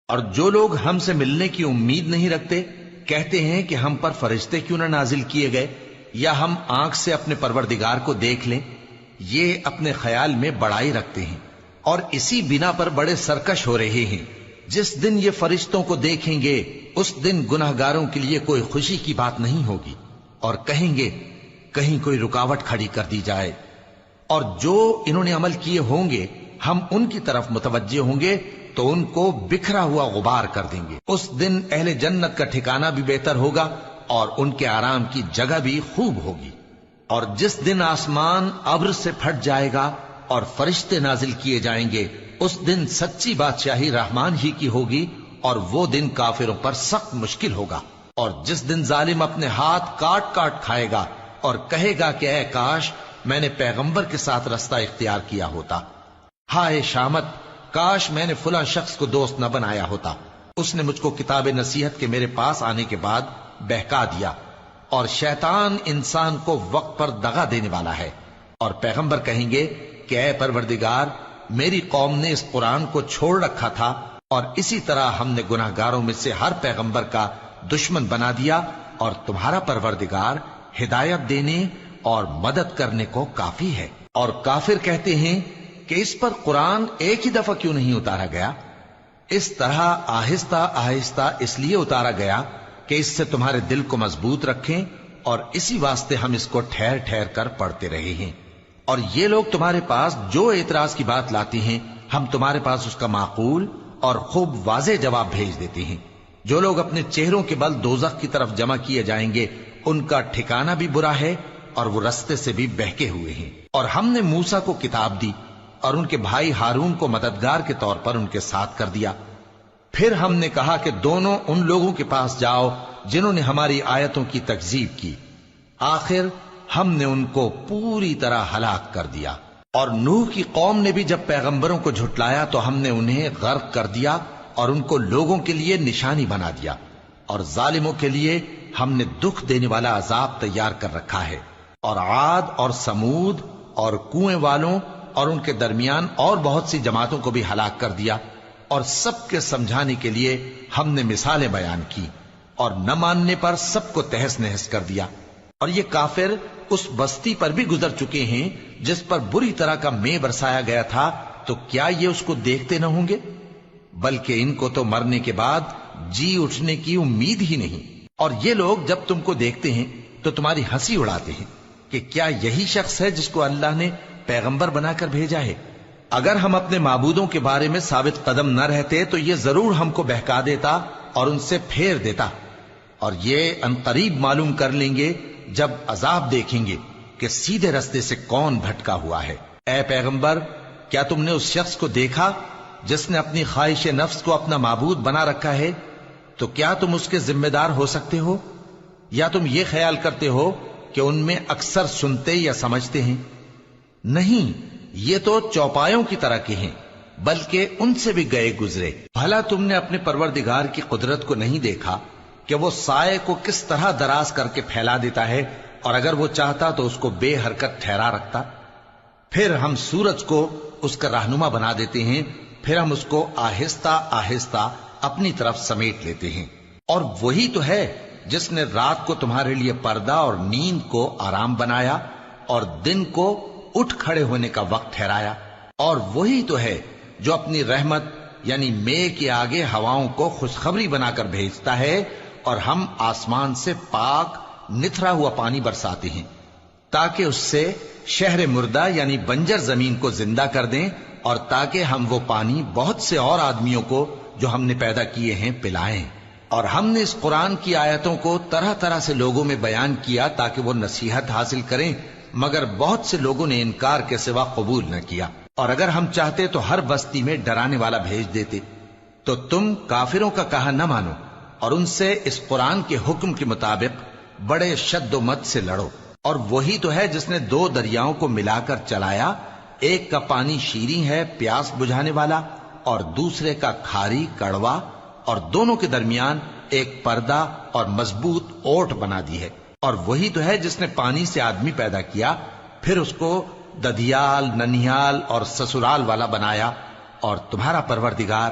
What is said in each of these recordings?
اور جو لوگ ہم سے ملنے کی امید نہیں رکھتے کہتے ہیں کہ ہم پر فرشتے کیوں نہ نازل کیے گئے یا ہم آنکھ سے اپنے پروردگار کو دیکھ لیں. یہ اپنے خیال میں بڑائی رکھتے ہیں اور اسی بنا پر بڑے سرکش ہو رہے ہیں. جس دن یہ فرشتوں کو دیکھیں گے اس دن گناہگاروں کے لیے کوئی خوشی کی بات نہیں ہوگی اور کہیں گے کہیں کوئی رکاوٹ کھڑی کر دی جائے. اور جو انہوں نے عمل کیے ہوں گے ہم ان کی طرف متوجہ ہوں گے تو ان کو بکھرا ہوا غبار کر دیں گے. اس دن اہل جنت کا ٹھکانہ بھی بہتر ہوگا اور ان کے آرام کی جگہ بھی خوب ہوگی. اور جس دن آسمان ابر سے پھٹ جائے گا اور فرشتے نازل کیے جائیں گے اس دن سچی بادشاہی رحمان ہی کی ہوگی اور وہ دن کافروں پر سخت مشکل ہوگا. اور جس دن ظالم اپنے ہاتھ کاٹ کاٹ کھائے گا اور کہے گا کہ اے کاش میں نے پیغمبر کے ساتھ رستہ اختیار کیا ہوتا. ہائے شامت، کاش میں نے فلاں شخص کو دوست نہ بنایا ہوتا. اس نے مجھ کو کتاب نصیحت کے میرے پاس آنے کے بعد بہکا دیا. اور شیطان انسان کو وقت پر دغا دینے والا ہے. اور پیغمبر کہیں گے کہ اے پروردگار، میری قوم نے اس قرآن کو چھوڑ رکھا تھا اور اسی طرح ہم نے گناہگاروں میں سے ہر پیغمبر کا دشمن بنا دیا اور تمہارا پروردگار ہدایت دینے اور مدد کرنے کو کافی ہے. اور کافر کہتے ہیں کہ اس پر قرآن ایک ہی دفعہ کیوں نہیں اتارا گیا؟ اس طرح آہستہ آہستہ اس لیے اتارا گیا کہ اس سے تمہارے دل کو مضبوط رکھیں اور اسی واسطے ہم اس کو ٹھہر ٹھہر کر پڑھتے رہے ہیں. اور یہ لوگ تمہارے پاس جو اعتراض کی بات لاتی ہیں ہم تمہارے پاس اس کا معقول اور خوب واضح جواب بھیج دیتے ہیں. جو لوگ اپنے چہروں کے بل دوزخ کی طرف جمع کیے جائیں گے ان کا ٹھکانہ بھی برا ہے اور وہ رستے سے بھی بہکے ہوئے ہیں. اور ہم نے موسیٰ کو کتاب دی اور ان کے بھائی ہارون کو مددگار کے طور پر ان کے ساتھ کر دیا. پھر ہم نے کہا کہ دونوں ان لوگوں کے پاس جاؤ جنہوں نے ہماری آیتوں کی تکذیب کی. آخر ہم نے ان کو پوری طرح ہلاک کر دیا. اور نوح کی قوم نے بھی جب پیغمبروں کو جھٹلایا تو ہم نے انہیں غرق کر دیا اور ان کو لوگوں کے لیے نشانی بنا دیا. اور ظالموں کے لیے ہم نے دکھ دینے والا عذاب تیار کر رکھا ہے. اور عاد اور سمود اور کنویں والوں اور ان کے درمیان اور بہت سی جماعتوں کو بھی ہلاک کر دیا. اور سب کے سمجھانے کے لیے ہم نے مثالیں بیان کی اور نہ ماننے پر سب کو تہس نہس کر دیا. اور یہ کافر اس بستی پر بھی گزر چکے ہیں جس پر بری طرح کا مے برسایا گیا تھا، تو کیا یہ اس کو دیکھتے نہ ہوں گے؟ بلکہ ان کو تو مرنے کے بعد جی اٹھنے کی امید ہی نہیں. اور یہ لوگ جب تم کو دیکھتے ہیں تو تمہاری ہنسی اڑاتے ہیں کہ کیا یہی شخص ہے جس کو اللہ نے پیغمبر بنا کر بھیجا ہے؟ اگر ہم اپنے معبودوں کے بارے میں ثابت قدم نہ رہتے تو یہ ضرور ہم کو بہکا دیتا اور ان سے پھیر دیتا. اور یہ انقریب معلوم کر لیں گے جب عذاب دیکھیں گے کہ سیدھے رستے سے کون بھٹکا ہوا ہے. اے پیغمبر، کیا تم نے اس شخص کو دیکھا جس نے اپنی خواہش نفس کو اپنا معبود بنا رکھا ہے؟ تو کیا تم اس کے ذمہ دار ہو سکتے ہو؟ یا تم یہ خیال کرتے ہو کہ ان میں اکثر سنتے یا سمجھتے ہیں؟ نہیں، یہ تو چوپایوں کی طرح کے ہیں، بلکہ ان سے بھی گئے گزرے. بھلا تم نے اپنے پروردگار کی قدرت کو نہیں دیکھا کہ وہ سائے کو کس طرح دراز کر کے پھیلا دیتا ہے اور اگر وہ چاہتا تو اس کو بے حرکت ٹھہرا رکھتا؟ پھر ہم سورج کو اس کا رہنما بنا دیتے ہیں، پھر ہم اس کو آہستہ آہستہ اپنی طرف سمیٹ لیتے ہیں. اور وہی تو ہے جس نے رات کو تمہارے لیے پردہ اور نیند کو آرام بنایا اور دن کو اٹھ کھڑے ہونے کا وقت ٹھہرایا. اور وہی تو ہے جو اپنی رحمت یعنی مے کے آگے ہواؤں کو خوشخبری بنا کر بھیجتا ہے اور ہم آسمان سے پاک نتھرا ہوا پانی برساتے ہیں تاکہ اس سے شہر مردہ یعنی بنجر زمین کو زندہ کر دیں اور تاکہ ہم وہ پانی بہت سے اور آدمیوں کو جو ہم نے پیدا کیے ہیں پلائیں. اور ہم نے اس قرآن کی آیتوں کو طرح طرح سے لوگوں میں بیان کیا تاکہ وہ نصیحت حاصل کریں، مگر بہت سے لوگوں نے انکار کے سوا قبول نہ کیا. اور اگر ہم چاہتے تو ہر بستی میں ڈرانے والا بھیج دیتے. تو تم کافروں کا کہا نہ مانو اور ان سے اس قرآن کے حکم کے مطابق بڑے شد و مت سے لڑو. اور وہی تو ہے جس نے دو دریاؤں کو ملا کر چلایا، ایک کا پانی شیریں ہے پیاس بجھانے والا اور دوسرے کا کھاری کڑوا، اور دونوں کے درمیان ایک پردہ اور مضبوط اوٹ بنا دی ہے. اور وہی تو ہے جس نے پانی سے آدمی پیدا کیا، پھر اس کو ددیال، ننیال اور سسرال والا بنایا. اور تمہارا پروردگار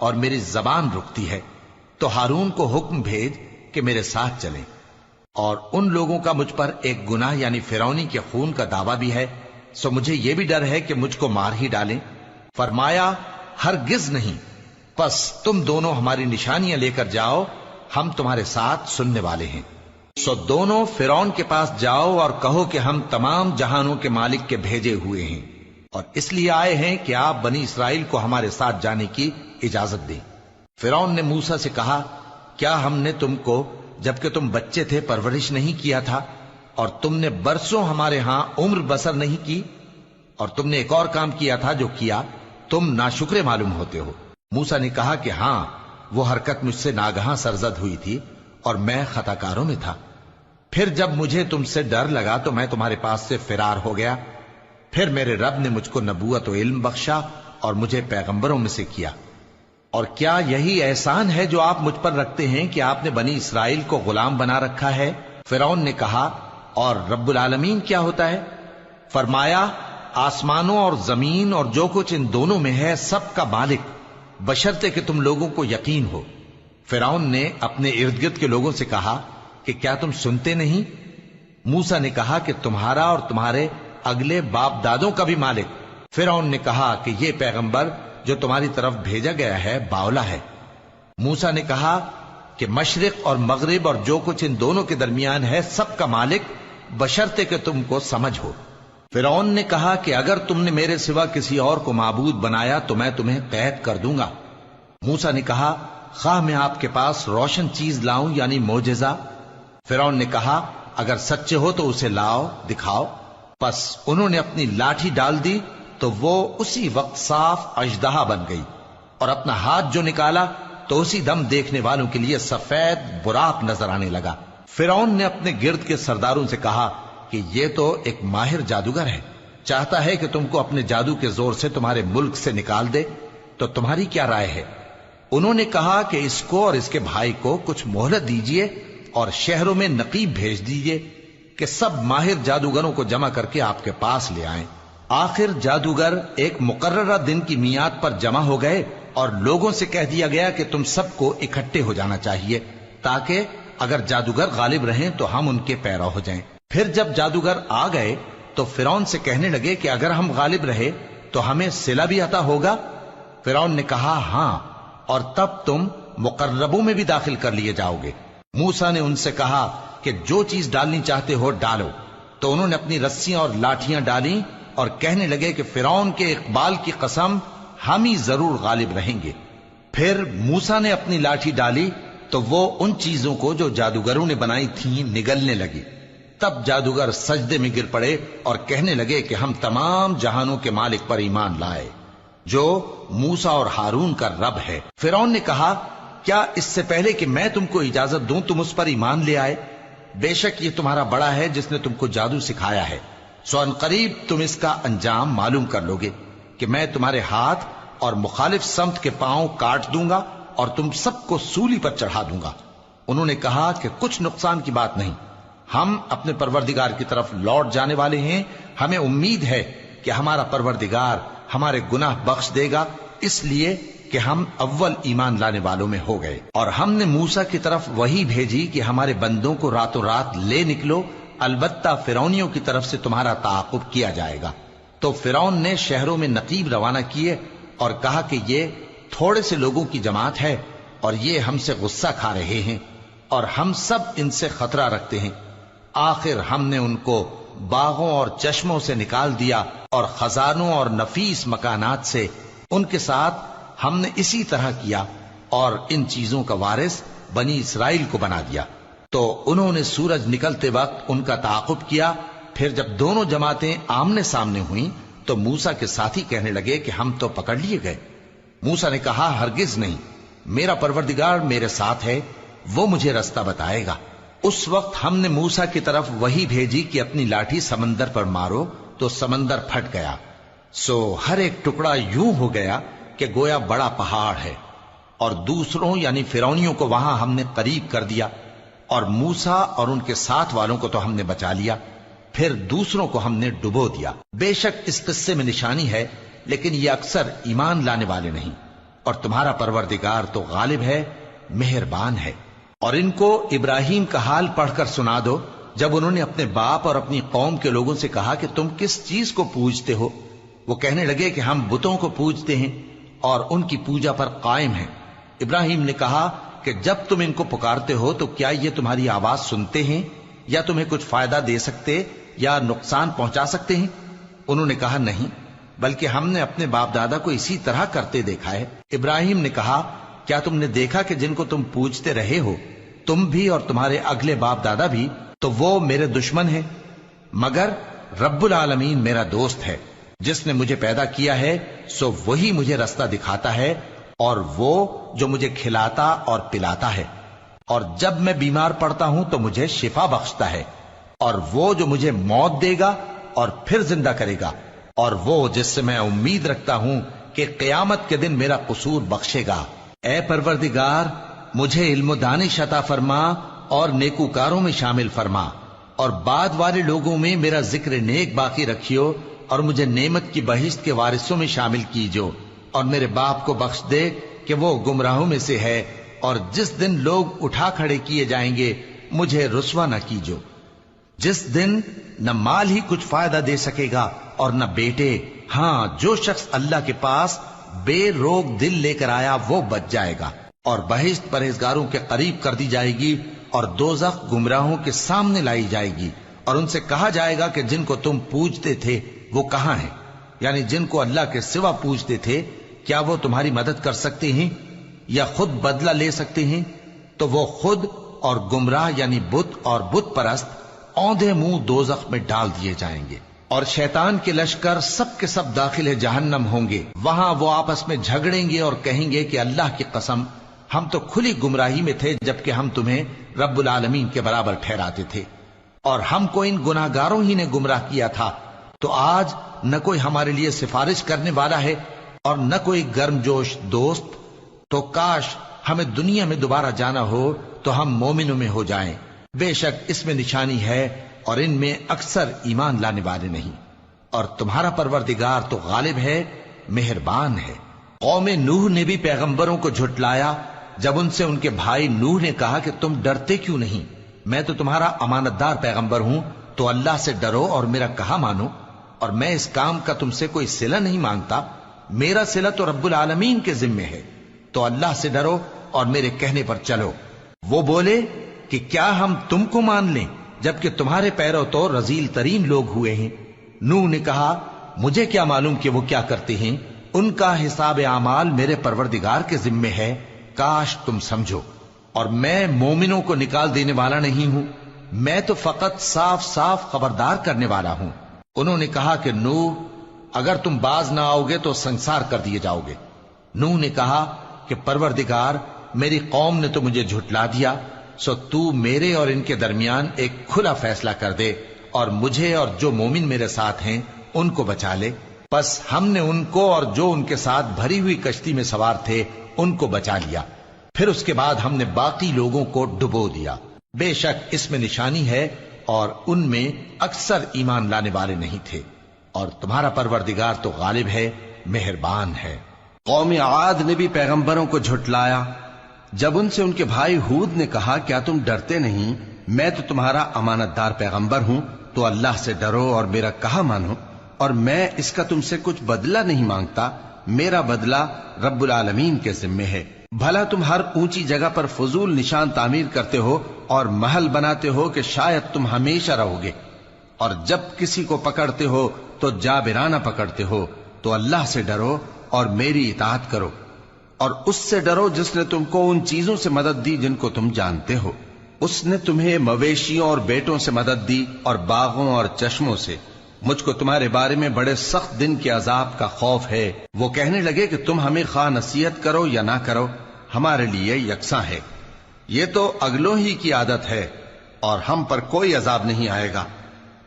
اور میری زبان رکتی ہے، تو ہارون کو حکم بھیج کہ میرے ساتھ چلیں۔ اور ان لوگوں کا مجھ پر ایک گناہ یعنی فرعونی کے خون کا دعویٰ بھی ہے، سو مجھے یہ بھی ڈر ہے کہ مجھ کو مار ہی ڈالیں۔ فرمایا ہرگز نہیں، پس تم دونوں ہماری نشانیاں لے کر جاؤ، ہم تمہارے ساتھ سننے والے ہیں۔ سو دونوں فرعون کے پاس جاؤ اور کہو کہ ہم تمام جہانوں کے مالک کے بھیجے ہوئے ہیں، اور اس لیے آئے ہیں کہ آپ بنی اسرائیل کو ہمارے ساتھ جانے کی اجازت دیں۔ فرعون نے موسیٰ سے کہا، کیا ہم نے تم کو جبکہ تم بچے تھے پرورش نہیں کیا تھا، اور تم نے برسوں ہمارے ہاں عمر بسر نہیں کی؟ اور تم نے ایک اور کام کیا تھا جو کیا، تم ناشکرے معلوم ہوتے ہو۔ موسیٰ نے کہا کہ ہاں، وہ حرکت مجھ سے ناگہاں سرزد ہوئی تھی اور میں خطا کاروں میں تھا۔ پھر جب مجھے تم سے ڈر لگا تو میں تمہارے پاس سے فرار ہو گیا۔ پھر میرے رب نے مجھ کو نبوت و علم بخشا اور مجھے پیغمبروں میں سے کیا۔ اور کیا یہی احسان ہے جو آپ مجھ پر رکھتے ہیں کہ آپ نے بنی اسرائیل کو غلام بنا رکھا ہے؟ فرعون نے کہا، اور رب العالمین کیا ہوتا ہے؟ فرمایا، آسمانوں اور زمین اور جو کچھ ان دونوں میں ہے سب کا مالک، بشرطے کہ تم لوگوں کو یقین ہو۔ فرعون نے اپنے ارد گرد کے لوگوں سے کہا کہ کیا تم سنتے نہیں؟ موسیٰ نے کہا کہ تمہارا اور تمہارے اگلے باپ دادوں کا بھی مالک۔ فرعون نے کہا کہ یہ پیغمبر جو تمہاری طرف بھیجا گیا ہے باولا ہے۔ موسیٰ نے کہا کہ مشرق اور مغرب اور جو کچھ ان دونوں کے درمیان ہے سب کا مالک، بشرطے کہ تم کو سمجھ ہو۔ فرعون نے کہا کہ اگر تم نے میرے سوا کسی اور کو معبود بنایا تو میں تمہیں قید کر دوں گا۔ موسیٰ نے کہا، خواہ میں آپ کے پاس روشن چیز لاؤں یعنی معجزہ؟ فرعون نے کہا، اگر سچے ہو تو اسے لاؤ، دکھاؤ۔ پس انہوں نے اپنی لاٹھی ڈال دی تو وہ اسی وقت صاف اژدہا بن گئی، اور اپنا ہاتھ جو نکالا تو اسی دم دیکھنے والوں کے لیے سفید براق نظر آنے لگا۔ فرعون نے اپنے گرد کے سرداروں سے کہا کہ یہ تو ایک ماہر جادوگر ہے، چاہتا ہے کہ تم کو اپنے جادو کے زور سے تمہارے ملک سے نکال دے، تو تمہاری کیا رائے ہے؟ انہوں نے کہا کہ اس کو اور اس کے بھائی کو کچھ مہلت دیجئے اور شہروں میں نقیب بھیج دیجئے کہ سب ماہر جادوگروں کو جمع کر کے آپ کے پاس لے آئیں۔ آخر جادوگر ایک مقررہ دن کی میعاد پر جمع ہو گئے اور لوگوں سے کہہ دیا گیا کہ تم سب کو اکٹھے ہو جانا چاہیے، تاکہ اگر جادوگر غالب رہیں تو ہم ان کے پیرو ہو جائیں۔ پھر جب جادوگر آ گئے تو فرعون سے کہنے لگے کہ اگر ہم غالب رہے تو ہمیں صلہ بھی عطا ہوگا؟ فرعون نے کہا، ہاں، اور تب تم مقربوں میں بھی داخل کر لیے جاؤ گے۔ موسیٰ نے ان سے کہا کہ جو چیز ڈالنی چاہتے ہو ڈالو، تو انہوں نے اپنی رسیاں اور لاٹھیاں ڈالیں اور کہنے لگے کہ فرعون کے اقبال کی قسم، ہم ہی ضرور غالب رہیں گے۔ پھر موسیٰ نے اپنی لاٹھی ڈالی تو وہ ان چیزوں کو جو جادوگروں نے بنائی تھیں نگلنے لگی۔ تب جادوگر سجدے میں گر پڑے اور کہنے لگے کہ ہم تمام جہانوں کے مالک پر ایمان لائے، جو موسیٰ اور ہارون کا رب ہے۔ فرعون نے کہا، کیا اس سے پہلے کہ میں تم کو اجازت دوں تم اس پر ایمان لے آئے؟ بے شک یہ تمہارا بڑا ہے جس نے تم کو جادو سکھایا ہے، سو ان قریب تم اس کا انجام معلوم کر لوگے کہ میں تمہارے ہاتھ اور مخالف سمت کے پاؤں کاٹ دوں گا اور تم سب کو سولی پر چڑھا دوں گا۔ انہوں نے کہا کہ کچھ نقصان کی بات نہیں، ہم اپنے پروردگار کی طرف لوٹ جانے والے ہیں، ہمیں امید ہے کہ ہمارا پروردگار ہمارے گناہ بخش دے گا، اس لیے کہ ہم اول ایمان لانے والوں میں ہو گئے۔ اور ہم نے موسیٰ کی طرف وحی بھیجی کہ ہمارے بندوں کو راتوں رات لے نکلو، البتہ فرعونیوں کی طرف سے تمہارا تعاقب کیا جائے گا۔ تو فرعون نے شہروں میں نقیب روانہ کیے اور کہا کہ یہ تھوڑے سے لوگوں کی جماعت ہے اور یہ ہم سے غصہ کھا رہے ہیں اور ہم سب ان سے خطرہ رکھتے ہیں۔ آخر ہم نے ان کو باغوں اور چشموں سے نکال دیا اور خزانوں اور نفیس مکانات سے، ان کے ساتھ ہم نے اسی طرح کیا اور ان چیزوں کا وارث بنی اسرائیل کو بنا دیا۔ تو انہوں نے سورج نکلتے وقت ان کا تعاقب کیا۔ پھر جب دونوں جماعتیں آمنے سامنے ہوئیں تو موسیٰ کے ساتھی کہنے لگے کہ ہم تو پکڑ لیے گئے۔ موسیٰ نے کہا، ہرگز نہیں، میرا پروردگار میرے ساتھ ہے، وہ مجھے رستہ بتائے گا۔ اس وقت ہم نے موسیٰ کی طرف وحی بھیجی کہ اپنی لاٹھی سمندر پر مارو، تو سمندر پھٹ گیا، سو ہر ایک ٹکڑا یوں ہو گیا کہ گویا بڑا پہاڑ ہے، اور دوسروں یعنی فرعونیوں کو وہاں ہم نے قریب کر دیا، اور موسیٰ اور ان کے ساتھ والوں کو تو ہم نے بچا لیا، پھر دوسروں کو ہم نے ڈبو دیا۔ بے شک اس قصے میں نشانی ہے، لیکن یہ اکثر ایمان لانے والے نہیں۔ اور تمہارا پروردگار تو غالب ہے، مہربان ہے۔ اور ان کو ابراہیم کا حال پڑھ کر سنا دو جب انہوں نے اپنے باپ اور اپنی قوم کے لوگوں سے کہا کہ تم کس چیز کو پوجتے ہو؟ وہ کہنے لگے کہ ہم بتوں کو پوجتے ہیں اور ان کی پوجا پر قائم ہیں۔ ابراہیم نے کہا کہ جب تم ان کو پکارتے ہو تو کیا یہ تمہاری آواز سنتے ہیں یا تمہیں کچھ فائدہ دے سکتے یا نقصان پہنچا سکتے ہیں؟ انہوں نے کہا نہیں، بلکہ ہم نے اپنے باپ دادا کو اسی طرح کرتے دیکھا ہے۔ ابراہیم نے کہا کیا تم نے دیکھا کہ جن کو تم پوجتے رہے ہو، تم بھی اور تمہارے اگلے باپ دادا بھی، تو وہ میرے دشمن ہیں، مگر رب العالمین میرا دوست ہے۔ جس نے مجھے پیدا کیا ہے سو وہی مجھے رستہ دکھاتا ہے، اور وہ جو مجھے کھلاتا اور پلاتا ہے، اور جب میں بیمار پڑتا ہوں تو مجھے شفا بخشتا ہے، اور وہ جو مجھے موت دے گا اور پھر زندہ کرے گا، اور وہ جس سے میں امید رکھتا ہوں کہ قیامت کے دن میرا قصور بخشے گا۔ اے پروردگار، مجھے علم و دانش عطا فرما اور نیکوکاروں میں شامل فرما، اور بعد والے لوگوں میں میرا ذکر نیک باقی رکھیو، اور مجھے نعمت کی بہشت کے وارثوں میں شامل کیجو، اور میرے باپ کو بخش دے کہ وہ گمراہوں میں سے ہے، اور جس دن لوگ اٹھا کھڑے کیے جائیں گے مجھے رسوا نہ کیجو، جس دن نہ مال ہی کچھ فائدہ دے سکے گا اور نہ بیٹے۔ ہاں، جو شخص اللہ کے پاس بے روک دل لے کر آیا وہ بچ جائے گا، اور بہشت پرہیزگاروں کے قریب کر دی جائے گی، اور دوزخ گمراہوں کے سامنے لائی جائے گی، اور ان سے کہا جائے گا کہ جن کو تم پوجتے تھے وہ کہاں ہیں؟ یعنی جن کو اللہ کے سوا پوجتے تھے، کیا وہ تمہاری مدد کر سکتے ہیں یا خود بدلہ لے سکتے ہیں؟ تو وہ خود اور گمراہ یعنی بت اور بت پرست اوندھے منہ دوزخ میں ڈال دیے جائیں گے، اور شیطان کے لشکر سب کے سب داخل جہنم ہوں گے۔ وہاں وہ آپس میں جھگڑیں گے اور کہیں گے کہ اللہ کی قسم، ہم تو کھلی گمراہی میں تھے جبکہ ہم تمہیں رب العالمین کے برابر ٹھہراتے تھے، اور ہم کو ان گناہگاروں ہی نے گمراہ کیا تھا، تو آج نہ کوئی ہمارے لیے سفارش کرنے والا ہے اور نہ کوئی گرم جوش دوست۔ تو کاش ہمیں دنیا میں دوبارہ جانا ہو تو ہم مومنوں میں ہو جائیں۔ بے شک اس میں نشانی ہے اور ان میں اکثر ایمان لانے والے نہیں، اور تمہارا پروردگار تو غالب ہے، مہربان ہے۔ قوم نوح نے بھی پیغمبروں کو جھٹلایا جب ان سے ان کے بھائی نوح نے کہا کہ تم ڈرتے کیوں نہیں؟ میں تو تمہارا امانت دار پیغمبر ہوں، تو اللہ سے ڈرو اور میرا کہا مانو، اور میں اس کام کا تم سے کوئی صلہ نہیں مانگتا، میرا صلہ تو رب العالمین کے ذمے ہے، تو اللہ سے ڈرو اور میرے کہنے پر چلو۔ وہ بولے کہ کیا ہم تم کو مان لیں جبکہ تمہارے پیرو تو رذیل ترین لوگ ہوئے ہیں؟ نوح نے کہا مجھے کیا معلوم کہ وہ کیا کرتے ہیں، ان کا حساب اعمال میرے پروردگار کے ذمے ہے، کاش تم سمجھو۔ اور میں مومنوں کو نکال دینے والا نہیں ہوں، میں تو فقط صاف صاف خبردار کرنے والا ہوں۔ انہوں نے کہا کہ نوح، اگر تم باز نہ آؤ گے تو سنسار کر دیے جاؤ گے۔ نوح نے کہا کہ پروردگار، میری قوم نے تو مجھے جھٹلا دیا، سو تو میرے اور ان کے درمیان ایک کھلا فیصلہ کر دے، اور مجھے اور جو مومن میرے ساتھ ہیں ان کو بچا لے۔ پس ہم نے ان کو اور جو ان کے ساتھ بھری ہوئی کشتی میں سوار تھے ان کو بچا لیا، پھر اس کے بعد ہم نے باقی لوگوں کو ڈبو دیا۔ بے شک اس میں نشانی ہے اور ان میں اکثر ایمان لانے والے نہیں تھے، اور تمہارا پروردگار تو غالب ہے، مہربان ہے۔ قوم عاد نے بھی پیغمبروں کو جھٹلایا جب ان سے ان کے بھائی ہود نے کہا کیا تم ڈرتے نہیں؟ میں تو تمہارا امانت دار پیغمبر ہوں، تو اللہ سے ڈرو اور میرا کہا مانو، اور میں اس کا تم سے کچھ بدلہ نہیں مانگتا، میرا بدلہ رب العالمین کے ذمے ہے۔ بھلا تم ہر اونچی جگہ پر فضول نشان تعمیر کرتے ہو اور محل بناتے ہو کہ شاید تم ہمیشہ رہو گے، اور جب کسی کو پکڑتے ہو تو جابرانہ پکڑتے ہو، تو اللہ سے ڈرو اور میری اطاعت کرو، اور اس سے ڈرو جس نے تم کو ان چیزوں سے مدد دی جن کو تم جانتے ہو۔ اس نے تمہیں مویشیوں اور بیٹوں سے مدد دی اور باغوں اور چشموں سے۔ مجھ کو تمہارے بارے میں بڑے سخت دن کے عذاب کا خوف ہے۔ وہ کہنے لگے کہ تم ہمیں خواہ نصیحت کرو یا نہ کرو، ہمارے لیے یکساں ہے، یہ تو اگلوں ہی کی عادت ہے، اور ہم پر کوئی عذاب نہیں آئے گا۔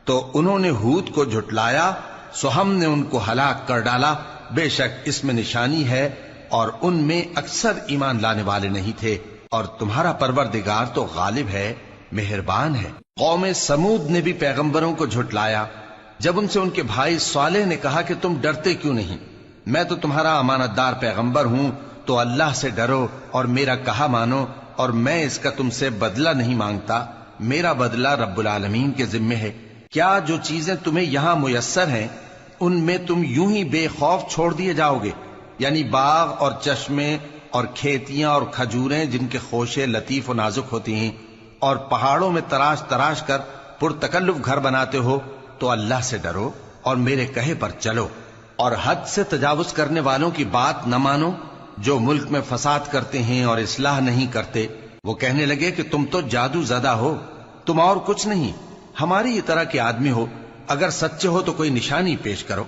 تو انہوں نے ہود کو جھٹلایا، سو ہم نے ان کو ہلاک کر ڈالا۔ بے شک اس میں نشانی ہے اور ان میں اکثر ایمان لانے والے نہیں تھے، اور تمہارا پروردگار تو غالب ہے، مہربان ہے۔ قوم سمود نے بھی پیغمبروں کو جھٹلایا جب ان سے ان کے بھائی صالح نے کہا کہ تم ڈرتے کیوں نہیں؟ میں تو تمہارا امانت دار پیغمبر ہوں، تو اللہ سے ڈرو اور میرا کہا مانو، اور میں اس کا تم سے بدلہ نہیں مانگتا، میرا بدلہ رب العالمین کے ذمے ہے۔ کیا جو چیزیں تمہیں یہاں میسر ہیں ان میں تم یوں ہی بے خوف چھوڑ دیے جاؤ گے؟ یعنی باغ اور چشمے اور کھیتیاں اور کھجوریں جن کے خوشے لطیف و نازک ہوتی ہیں، اور پہاڑوں میں تراش تراش کر پرتکلف گھر بناتے ہو، تو اللہ سے ڈرو اور میرے کہے پر چلو، اور حد سے تجاوز کرنے والوں کی بات نہ مانو جو ملک میں فساد کرتے ہیں اور اصلاح نہیں کرتے۔ وہ کہنے لگے کہ تم تو جادو زدہ ہو، تم اور کچھ نہیں، ہماری یہ طرح کے آدمی ہو، اگر سچے ہو تو کوئی نشانی پیش کرو۔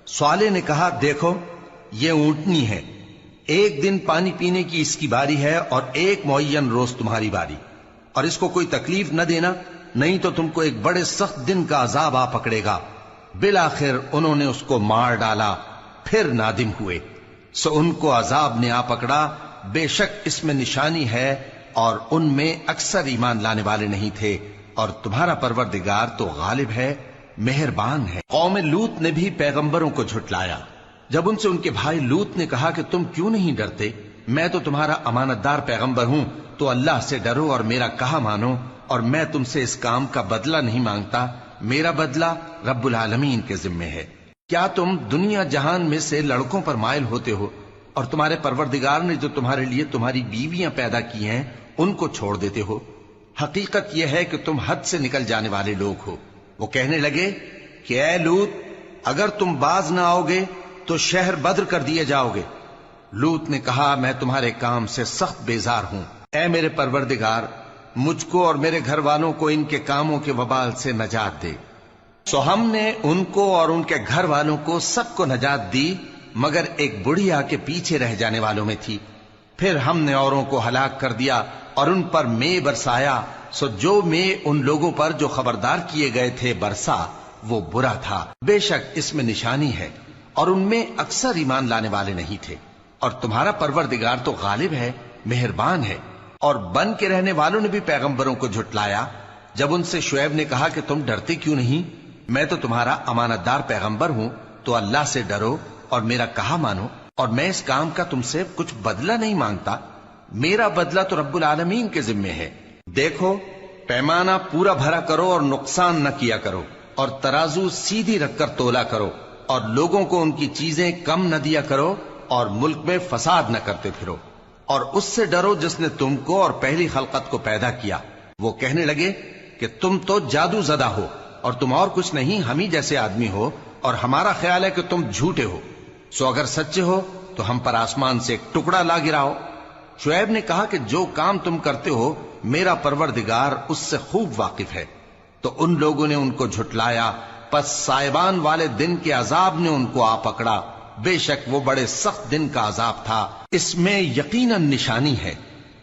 صالح نے کہا دیکھو یہ اونٹنی ہے، ایک دن پانی پینے کی اس کی باری ہے اور ایک معین روز تمہاری باری، اور اس کو کوئی تکلیف نہ دینا، نہیں تو تم کو ایک بڑے سخت دن کا عذاب آ پکڑے گا۔ بالآخر انہوں نے اس کو مار ڈالا، پھر نادم ہوئے، سو ان کو عذاب نے آ پکڑا، بے شک اس میں نشانی ہے اور ان میں اکثر ایمان لانے والے نہیں تھے، اور تمہارا پروردگار تو غالب ہے، مہربان ہے۔ قوم لوط نے بھی پیغمبروں کو جھٹلایا۔ جب ان سے ان کے بھائی لوط نے کہا کہ تم کیوں نہیں ڈرتے، میں تو تمہارا امانت دار پیغمبر ہوں، تو اللہ سے ڈرو اور میرا کہا مانو، اور میں تم سے اس کام کا بدلہ نہیں مانگتا، میرا بدلہ رب العالمین کے ذمے ہے۔ کیا تم دنیا جہان میں سے لڑکوں پر مائل ہوتے ہو، اور تمہارے پروردگار نے جو تمہارے لیے تمہاری بیویاں پیدا کی ہیں ان کو چھوڑ دیتے ہو؟ حقیقت یہ ہے کہ تم حد سے نکل جانے والے لوگ ہو۔ وہ کہنے لگے کہ اے لوط، اگر تم باز نہ آؤ گے تو شہر بدر کر دیے جاؤ گے۔ لوط نے کہا میں تمہارے کام سے سخت بیزار ہوں، اے میرے پروردگار مجھ کو اور میرے گھر والوں کو ان کے کاموں کے وبال سے نجات دے۔ سو ہم نے ان کو اور ان کے گھر والوں کو سب کو نجات دی، مگر ایک بڑھیا کے پیچھے رہ جانے والوں میں تھی۔ پھر ہم نے اوروں کو ہلاک کر دیا اور ان پر مے برسایا، سو جو مے ان لوگوں پر جو خبردار کیے گئے تھے برسا وہ برا تھا۔ بے شک اس میں نشانی ہے، اور ان میں اکثر ایمان لانے والے نہیں تھے، اور تمہارا پروردگار تو غالب ہے، مہربان ہے۔ اور بن کے رہنے والوں نے بھی پیغمبروں کو جھٹلایا۔ جب ان سے شعیب نے کہا کہ تم ڈرتے کیوں نہیں، میں تو تمہارا امانت دار پیغمبر ہوں، تو اللہ سے ڈرو اور میرا کہا مانو، اور میں اس کام کا تم سے کچھ بدلہ نہیں مانگتا، میرا بدلہ تو رب العالمین کے ذمے ہے۔ دیکھو پیمانہ پورا بھرا کرو اور نقصان نہ کیا کرو، اور ترازو سیدھی رکھ کر تولا کرو، اور لوگوں کو ان کی چیزیں کم نہ دیا کرو، اور ملک میں فساد نہ کرتے پھرو، اور اس سے ڈرو جس نے تم کو اور پہلی خلقت کو پیدا کیا۔ وہ کہنے لگے کہ تم تو جادو زدہ ہو، اور تم اور کچھ نہیں، ہم ہی جیسے آدمی ہو، اور ہمارا خیال ہے کہ تم جھوٹے ہو، سو اگر سچے ہو تو ہم پر آسمان سے ایک ٹکڑا لا گراؤ۔ شعیب نے کہا کہ جو کام تم کرتے ہو میرا پروردگار اس سے خوب واقف ہے۔ تو ان لوگوں نے ان کو جھٹلایا، پس سائبان والے دن کے عذاب نے ان کو آ پکڑا، بے شک وہ بڑے سخت دن کا عذاب تھا، اس میں یقیناً نشانی ہے،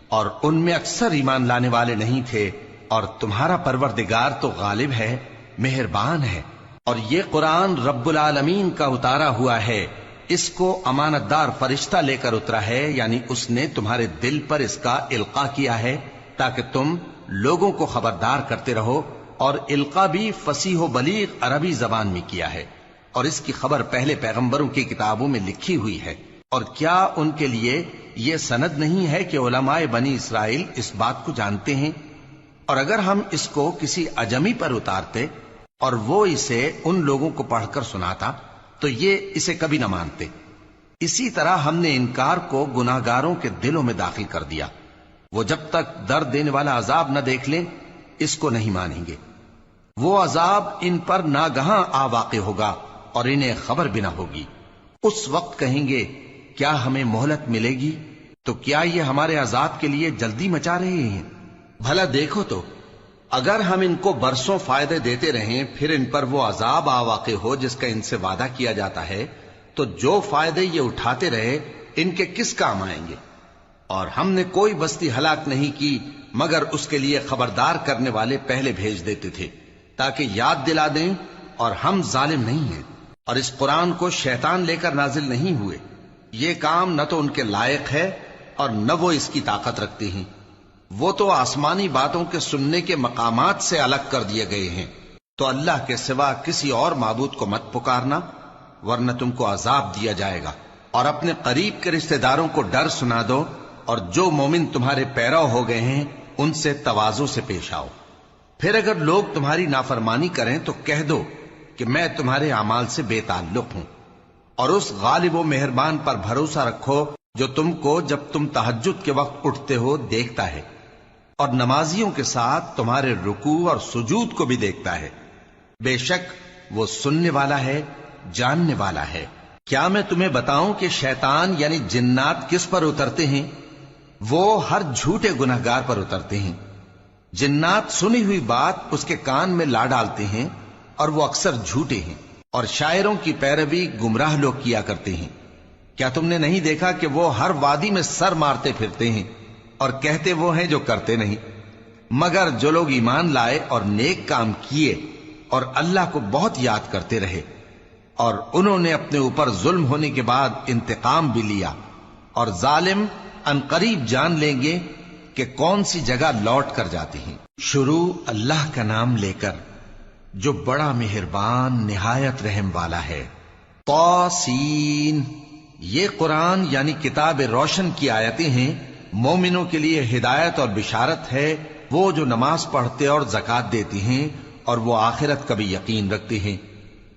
اور ان میں اکثر ایمان لانے والے نہیں تھے، اور تمہارا پروردگار تو غالب ہے، مہربان ہے۔ اور یہ قرآن رب العالمین کا اتارا ہوا ہے، اس کو امانت دار فرشتہ لے کر اترا ہے، یعنی اس نے تمہارے دل پر اس کا القاء کیا ہے تاکہ تم لوگوں کو خبردار کرتے رہو، اور القاء بھی فصیح و بلیغ عربی زبان میں کیا ہے، اور اس کی خبر پہلے پیغمبروں کی کتابوں میں لکھی ہوئی ہے۔ اور کیا ان کے لیے یہ سند نہیں ہے کہ علماء بنی اسرائیل اس بات کو جانتے ہیں؟ اور اگر ہم اس کو کسی اجمی پر اتارتے اور وہ اسے ان لوگوں کو پڑھ کر سناتا تو یہ اسے کبھی نہ مانتے۔ اسی طرح ہم نے انکار کو گناہگاروں کے دلوں میں داخل کر دیا، وہ جب تک درد دینے والا عذاب نہ دیکھ لیں اس کو نہیں مانیں گے۔ وہ عذاب ان پر ناگہاں آ واقع ہوگا اور انہیں خبر بھی نہ ہوگی۔ اس وقت کہیں گے کیا ہمیں مہلت ملے گی؟ تو کیا یہ ہمارے عذاب کے لیے جلدی مچا رہے ہیں؟ بھلا دیکھو تو اگر ہم ان کو برسوں فائدے دیتے رہیں پھر ان پر وہ عذاب آ واقع ہو جس کا ان سے وعدہ کیا جاتا ہے، تو جو فائدے یہ اٹھاتے رہے ان کے کس کام آئیں گے؟ اور ہم نے کوئی بستی ہلاک نہیں کی مگر اس کے لیے خبردار کرنے والے پہلے بھیج دیتے تھے تاکہ یاد دلا دیں، اور ہم ظالم نہیں ہیں۔ اور اس قرآن کو شیطان لے کر نازل نہیں ہوئے، یہ کام نہ تو ان کے لائق ہے اور نہ وہ اس کی طاقت رکھتے ہیں، وہ تو آسمانی باتوں کے سننے کے مقامات سے الگ کر دیے گئے ہیں۔ تو اللہ کے سوا کسی اور معبود کو مت پکارنا ورنہ تم کو عذاب دیا جائے گا، اور اپنے قریب کے رشتہ داروں کو ڈر سنا دو، اور جو مومن تمہارے پیرو ہو گئے ہیں ان سے تواضع سے پیش آؤ۔ پھر اگر لوگ تمہاری نافرمانی کریں تو کہہ دو کہ میں تمہارے اعمال سے بے تعلق ہوں، اور اس غالب و مہربان پر بھروسہ رکھو جو تم کو جب تم تہجد کے وقت اٹھتے ہو دیکھتا ہے، اور نمازیوں کے ساتھ تمہارے رکوع اور سجود کو بھی دیکھتا ہے۔ بے شک وہ سننے والا ہے، جاننے والا ہے۔ کیا میں تمہیں بتاؤں کہ شیطان یعنی جنات کس پر اترتے ہیں؟ وہ ہر جھوٹے گنہگار پر اترتے ہیں۔ جنات سنی ہوئی بات اس کے کان میں لا ڈالتے ہیں، اور وہ اکثر جھوٹے ہیں، اور شاعروں کی پیروی گمراہ لوگ کیا کرتے ہیں۔ کیا تم نے نہیں دیکھا کہ وہ ہر وادی میں سر مارتے پھرتے ہیں، اور کہتے وہ ہیں جو کرتے نہیں؟ مگر جو لوگ ایمان لائے اور نیک کام کیے اور اللہ کو بہت یاد کرتے رہے، اور انہوں نے اپنے اوپر ظلم ہونے کے بعد انتقام بھی لیا، اور ظالم عنقریب جان لیں گے کہ کون سی جگہ لوٹ کر جاتے ہیں۔ شروع اللہ کا نام لے کر جو بڑا مہربان نہایت رحم والا ہے۔ طاسین، یہ قرآن یعنی کتاب روشن کی آیتیں ہیں، مومنوں کے لیے ہدایت اور بشارت ہے، وہ جو نماز پڑھتے اور زکوٰۃ دیتے ہیں اور وہ آخرت کا بھی یقین رکھتے ہیں۔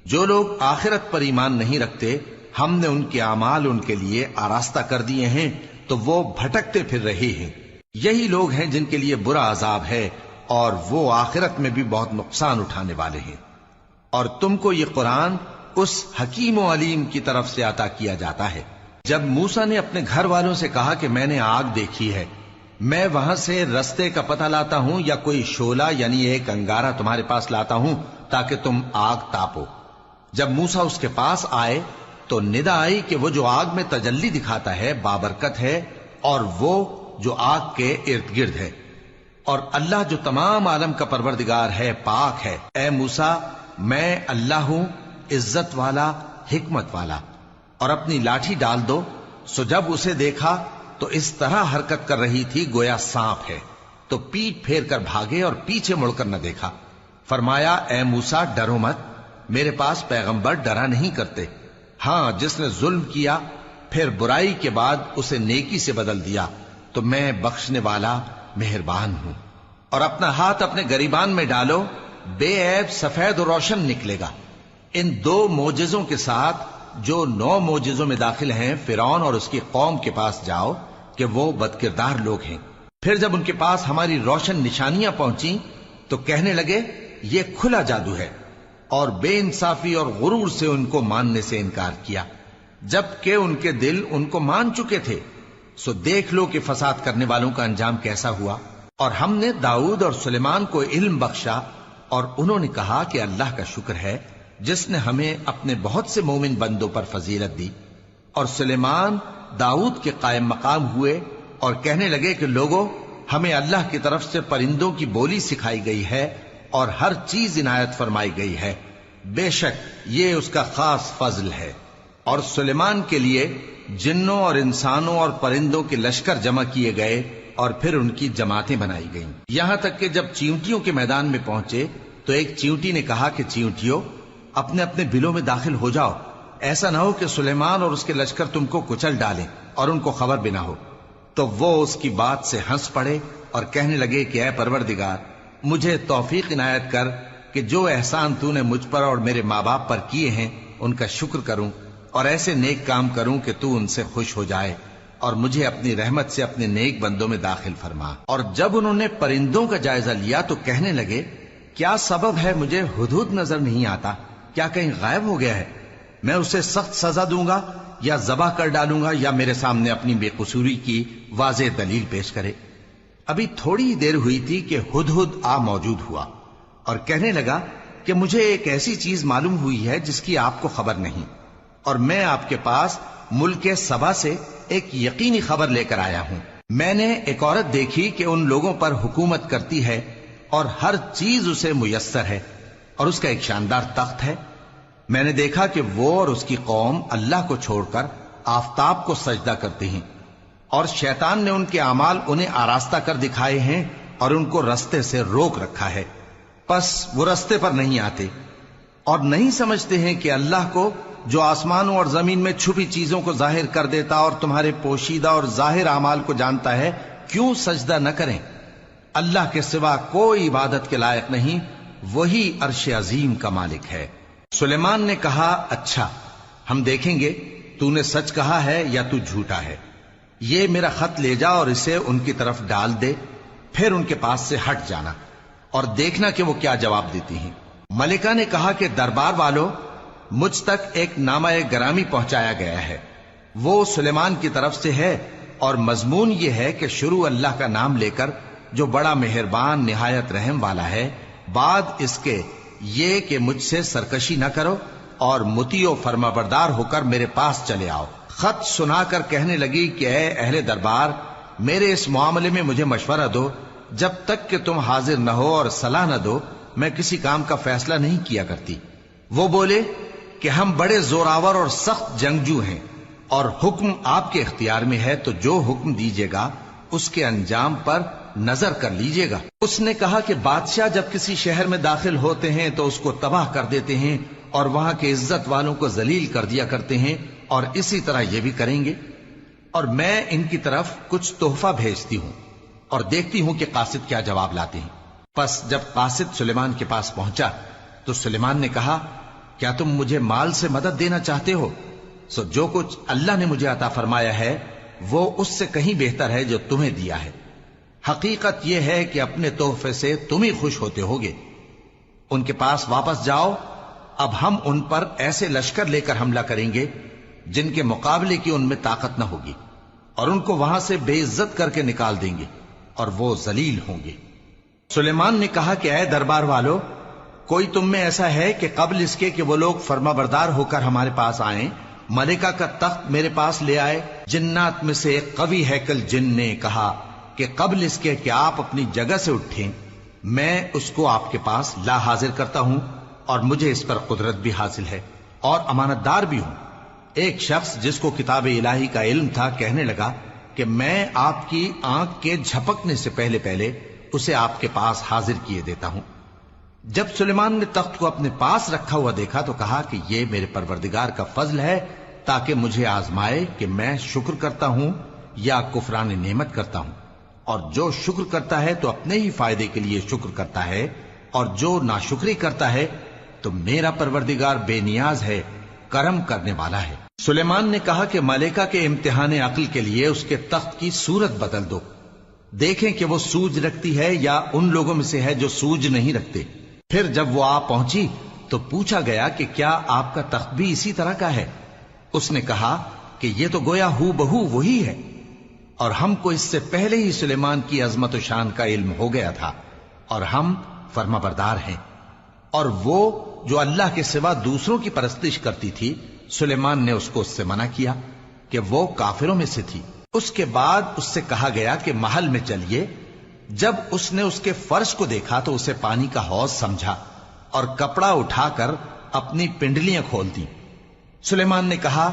جو لوگ آخرت پر ایمان نہیں رکھتے، ہم نے ان کے اعمال ان کے لیے آراستہ کر دیے ہیں تو وہ بھٹکتے پھر رہے ہیں۔ یہی لوگ ہیں جن کے لیے برا عذاب ہے، اور وہ آخرت میں بھی بہت نقصان اٹھانے والے ہیں۔ اور تم کو یہ قرآن اس حکیم و علیم کی طرف سے عطا کیا جاتا ہے۔ جب موسیٰ نے اپنے گھر والوں سے کہا کہ میں نے آگ دیکھی ہے، میں وہاں سے رستے کا پتہ لاتا ہوں یا کوئی شعلہ یعنی ایک انگارہ تمہارے پاس لاتا ہوں تاکہ تم آگ تاپو۔ جب موسیٰ اس کے پاس آئے تو ندا آئی کہ وہ جو آگ میں تجلی دکھاتا ہے بابرکت ہے، اور وہ جو آگ کے ارد گرد ہے، اور اللہ جو تمام عالم کا پروردگار ہے پاک ہے۔ اے موسیٰ، میں اللہ ہوں، عزت والا، حکمت والا، اور اپنی لاٹھی ڈال دو۔ سو جب اسے دیکھا تو اس طرح حرکت کر رہی تھی گویا سانپ ہے، تو پیٹ پھیر کر بھاگے اور پیچھے مڑ کر نہ دیکھا۔ فرمایا، اے موسیٰ ڈرو مت، میرے پاس پیغمبر ڈرا نہیں کرتے۔ ہاں، جس نے ظلم کیا پھر برائی کے بعد اسے نیکی سے بدل دیا تو میں بخشنے والا مہربان ہوں۔ اور اپنا ہاتھ اپنے گریبان میں ڈالو، بے عیب سفید و روشن نکلے گا۔ ان 2 معجزوں کے ساتھ جو 9 معجزوں میں داخل ہیں فرعون اور اس کی قوم کے پاس جاؤ کہ وہ بدکردار لوگ ہیں۔ پھر جب ان کے پاس ہماری روشن نشانیاں پہنچیں تو کہنے لگے یہ کھلا جادو ہے، اور بے انصافی اور غرور سے ان کو ماننے سے انکار کیا، جبکہ ان کے دل ان کو مان چکے تھے۔ سو دیکھ لو کہ فساد کرنے والوں کا انجام کیسا ہوا۔ اور ہم نے داؤد اور سلیمان کو علم بخشا، اور انہوں نے کہا کہ اللہ کا شکر ہے جس نے ہمیں اپنے بہت سے مومن بندوں پر فضیلت دی۔ اور سلیمان داؤد کے قائم مقام ہوئے اور کہنے لگے کہ لوگوں، ہمیں اللہ کی طرف سے پرندوں کی بولی سکھائی گئی ہے اور ہر چیز عنایت فرمائی گئی ہے، بے شک یہ اس کا خاص فضل ہے۔ اور سلیمان کے لیے جنوں اور انسانوں اور پرندوں کے لشکر جمع کیے گئے اور پھر ان کی جماعتیں بنائی گئیں، یہاں تک کہ جب چیونٹیوں کے میدان میں پہنچے تو ایک چیونٹی نے کہا کہ چیونٹیوں، اپنے اپنے بلوں میں داخل ہو جاؤ، ایسا نہ ہو کہ سلیمان اور اس کے لشکر تم کو کچل ڈالیں اور ان کو خبر بھی نہ ہو۔ تو وہ اس کی بات سے ہنس پڑے اور کہنے لگے کہ اے پروردگار، مجھے توفیق عنایت کر کہ جو احسان تو نے مجھ پر اور میرے ماں باپ پر کیے ہیں ان کا شکر کروں، اور ایسے نیک کام کروں کہ تو ان سے خوش ہو جائے، اور مجھے اپنی رحمت سے اپنے نیک بندوں میں داخل فرما۔ اور جب انہوں نے پرندوں کا جائزہ لیا تو کہنے لگے کیا سبب ہے مجھے ہدہد نظر نہیں آتا؟ کیا کہیں غائب ہو گیا ہے؟ میں اسے سخت سزا دوں گا یا ذبح کر ڈالوں گا، یا میرے سامنے اپنی بے قصوری کی واضح دلیل پیش کرے۔ ابھی تھوڑی ہی دیر ہوئی تھی کہ ہدہد آ موجود ہوا اور کہنے لگا کہ مجھے ایک ایسی چیز معلوم ہوئی ہے جس کی آپ کو خبر نہیں، اور میں آپ کے پاس ملک سبا سے ایک یقینی خبر لے کر آیا ہوں۔ میں نے ایک عورت دیکھی کہ ان لوگوں پر حکومت کرتی ہے اور ہر چیز اسے میسر ہے، اور اس کا ایک شاندار تخت ہے۔ میں نے دیکھا کہ وہ اور اس کی قوم اللہ کو چھوڑ کر آفتاب کو سجدہ کرتے ہیں، اور شیطان نے ان کے اعمال انہیں آراستہ کر دکھائے ہیں اور ان کو رستے سے روک رکھا ہے، پس وہ رستے پر نہیں آتے اور نہیں سمجھتے ہیں کہ اللہ کو جو آسمانوں اور زمین میں چھپی چیزوں کو ظاہر کر دیتا اور تمہارے پوشیدہ اور ظاہر اعمال کو جانتا ہے، کیوں سجدہ نہ کریں؟ اللہ کے سوا کوئی عبادت کے لائق نہیں، وہی عرش عظیم کا مالک ہے۔ سلیمان نے کہا، اچھا ہم دیکھیں گے تو نے سچ کہا ہے یا تو جھوٹا ہے۔ یہ میرا خط لے جا اور اسے ان کی طرف ڈال دے، پھر ان کے پاس سے ہٹ جانا اور دیکھنا کہ وہ کیا جواب دیتی ہیں۔ ملکہ نے کہا کہ دربار والو، مجھ تک ایک نامہ گرامی پہنچایا گیا ہے، وہ سلیمان کی طرف سے ہے، اور مضمون یہ ہے کہ شروع اللہ کا نام لے کر جو بڑا مہربان نہایت رحم والا ہے، بعد اس کے یہ کہ مجھ سے سرکشی نہ کرو اور مطیع و فرما بردار ہو کر میرے پاس چلے آؤ۔ خط سنا کر کہنے لگی کہ اے اہل دربار، میرے اس معاملے میں مجھے مشورہ دو، جب تک کہ تم حاضر نہ ہو اور صلاح نہ دو میں کسی کام کا فیصلہ نہیں کیا کرتی۔ وہ بولے کہ ہم بڑے زوراور اور سخت جنگجو ہیں، اور حکم آپ کے اختیار میں ہے، تو جو حکم دیجیے گا اس کے انجام پر نظر کر لیجیے گا۔ اس نے کہا کہ بادشاہ جب کسی شہر میں داخل ہوتے ہیں تو اس کو تباہ کر دیتے ہیں اور وہاں کے عزت والوں کو ذلیل کر دیا کرتے ہیں، اور اسی طرح یہ بھی کریں گے، اور میں ان کی طرف کچھ تحفہ بھیجتی ہوں اور دیکھتی ہوں کہ قاصد کیا جواب لاتے ہیں۔ پس جب قاصد سلیمان کے پاس پہنچا تو سلیمان نے کہا، کیا تم مجھے مال سے مدد دینا چاہتے ہو؟ سو جو کچھ اللہ نے مجھے عطا فرمایا ہے وہ اس سے کہیں بہتر ہے جو تمہیں دیا ہے۔ حقیقت یہ ہے کہ اپنے تحفے سے تم ہی خوش ہوتے ہوگے۔ ان کے پاس واپس جاؤ، اب ہم ان پر ایسے لشکر لے کر حملہ کریں گے جن کے مقابلے کی ان میں طاقت نہ ہوگی، اور ان کو وہاں سے بے عزت کر کے نکال دیں گے اور وہ ذلیل ہوں گے۔ سلیمان نے کہا کہ اے دربار والو، کوئی تم میں ایسا ہے کہ قبل اس کے کہ وہ لوگ فرما بردار ہو کر ہمارے پاس آئیں، ملکہ کا تخت میرے پاس لے آئے؟ جنات میں سے ایک قوی ہیکل جن نے کہا کہ قبل اس کے کہ آپ اپنی جگہ سے اٹھیں میں اس کو آپ کے پاس لا حاضر کرتا ہوں، اور مجھے اس پر قدرت بھی حاصل ہے اور امانت دار بھی ہوں۔ ایک شخص جس کو کتاب الہی کا علم تھا کہنے لگا کہ میں آپ کی آنکھ کے جھپکنے سے پہلے پہلے اسے آپ کے پاس حاضر کیے دیتا ہوں۔ جب سلیمان نے تخت کو اپنے پاس رکھا ہوا دیکھا تو کہا کہ یہ میرے پروردگار کا فضل ہے تاکہ مجھے آزمائے کہ میں شکر کرتا ہوں یا کفران نعمت کرتا ہوں، اور جو شکر کرتا ہے تو اپنے ہی فائدے کے لیے شکر کرتا ہے، اور جو ناشکری کرتا ہے تو میرا پروردگار بے نیاز ہے، کرم کرنے والا ہے۔ سلیمان نے کہا کہ ملکہ کے امتحان عقل کے لیے اس کے تخت کی صورت بدل دو، دیکھیں کہ وہ سوج رکھتی ہے یا ان لوگوں میں سے ہے جو سوج نہیں رکھتے۔ پھر جب وہ آ پہنچی تو پوچھا گیا کہ کیا آپ کا تخت بھی اسی طرح کا ہے؟ اس نے کہا کہ یہ تو گویا ہو بہو وہی ہے، اور ہم کو اس سے پہلے ہی سلیمان کی عظمت و شان کا علم ہو گیا تھا، اور ہم فرما بردار ہیں۔ اور وہ جو اللہ کے سوا دوسروں کی پرستش کرتی تھی، سلیمان نے اس کو اس سے منع کیا کہ وہ کافروں میں سے تھی۔ اس کے بعد اس سے کہا گیا کہ محل میں چلیے۔ جب اس نے اس کے فرش کو دیکھا تو اسے پانی کا حوض سمجھا اور کپڑا اٹھا کر اپنی پنڈلیاں کھول دی۔ سلیمان نے کہا،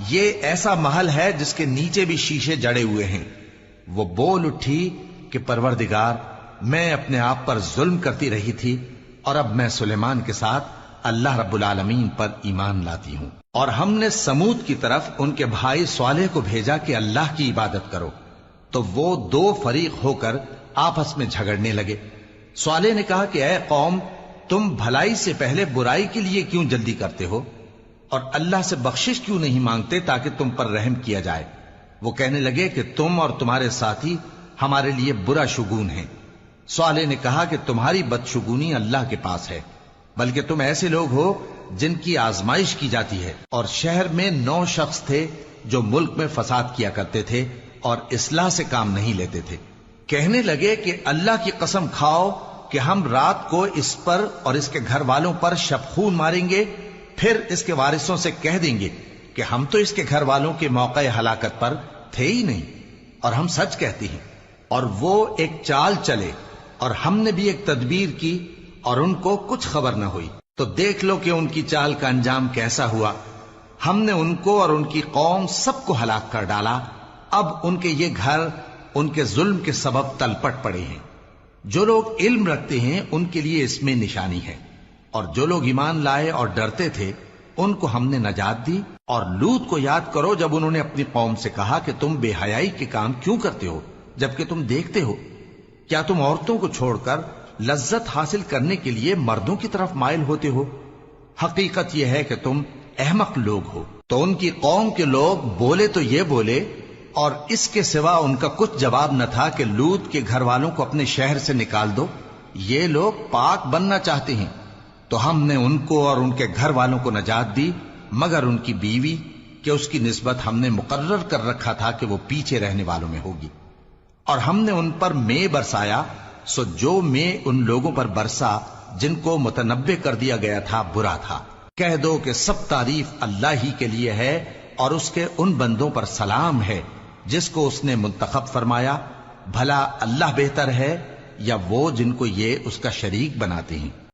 یہ ایسا محل ہے جس کے نیچے بھی شیشے جڑے ہوئے ہیں۔ وہ بول اٹھی کہ پروردگار، میں اپنے آپ پر ظلم کرتی رہی تھی، اور اب میں سلیمان کے ساتھ اللہ رب العالمین پر ایمان لاتی ہوں۔ اور ہم نے سمود کی طرف ان کے بھائی صالح کو بھیجا کہ اللہ کی عبادت کرو، تو وہ دو فریق ہو کر آپس میں جھگڑنے لگے۔ صالح نے کہا کہ اے قوم، تم بھلائی سے پہلے برائی کے لیے کیوں جلدی کرتے ہو، اور اللہ سے بخشش کیوں نہیں مانگتے تاکہ تم پر رحم کیا جائے؟ وہ کہنے لگے کہ تم اور تمہارے ساتھی ہمارے لیے برا شگون ہیں۔ صالح نے کہا کہ تمہاری بدشگونی اللہ کے پاس ہے، بلکہ تم ایسے لوگ ہو جن کی آزمائش کی جاتی ہے۔ اور شہر میں 9 شخص تھے جو ملک میں فساد کیا کرتے تھے اور اصلاح سے کام نہیں لیتے تھے۔ کہنے لگے کہ اللہ کی قسم کھاؤ کہ ہم رات کو اس پر اور اس کے گھر والوں پر شبخون ماریں گے، پھر اس کے وارثوں سے کہہ دیں گے کہ ہم تو اس کے گھر والوں کے موقع ہلاکت پر تھے ہی نہیں، اور ہم سچ کہتے ہیں۔ اور وہ ایک چال چلے، اور ہم نے بھی ایک تدبیر کی، اور ان کو کچھ خبر نہ ہوئی۔ تو دیکھ لو کہ ان کی چال کا انجام کیسا ہوا۔ ہم نے ان کو اور ان کی قوم سب کو ہلاک کر ڈالا۔ اب ان کے یہ گھر ان کے ظلم کے سبب تلپٹ پڑے ہیں۔ جو لوگ علم رکھتے ہیں ان کے لیے اس میں نشانی ہے، اور جو لوگ ایمان لائے اور ڈرتے تھے ان کو ہم نے نجات دی۔ اور لوط کو یاد کرو جب انہوں نے اپنی قوم سے کہا کہ تم بے حیائی کے کام کیوں کرتے ہو جبکہ تم دیکھتے ہو؟ کیا تم عورتوں کو چھوڑ کر لذت حاصل کرنے کے لیے مردوں کی طرف مائل ہوتے ہو؟ حقیقت یہ ہے کہ تم احمق لوگ ہو۔ تو ان کی قوم کے لوگ بولے تو یہ بولے، اور اس کے سوا ان کا کچھ جواب نہ تھا کہ لوط کے گھر والوں کو اپنے شہر سے نکال دو، یہ لوگ پاک بننا چاہتے ہیں۔ تو ہم نے ان کو اور ان کے گھر والوں کو نجات دی مگر ان کی بیوی کہ اس کی نسبت ہم نے مقرر کر رکھا تھا کہ وہ پیچھے رہنے والوں میں ہوگی۔ اور ہم نے ان پر مے برسایا، سو جو مے ان لوگوں پر برسا جن کو متنبع کر دیا گیا تھا برا تھا۔ کہہ دو کہ سب تعریف اللہ ہی کے لیے ہے اور اس کے ان بندوں پر سلام ہے جس کو اس نے منتخب فرمایا۔ بھلا اللہ بہتر ہے یا وہ جن کو یہ اس کا شریک بناتے ہیں؟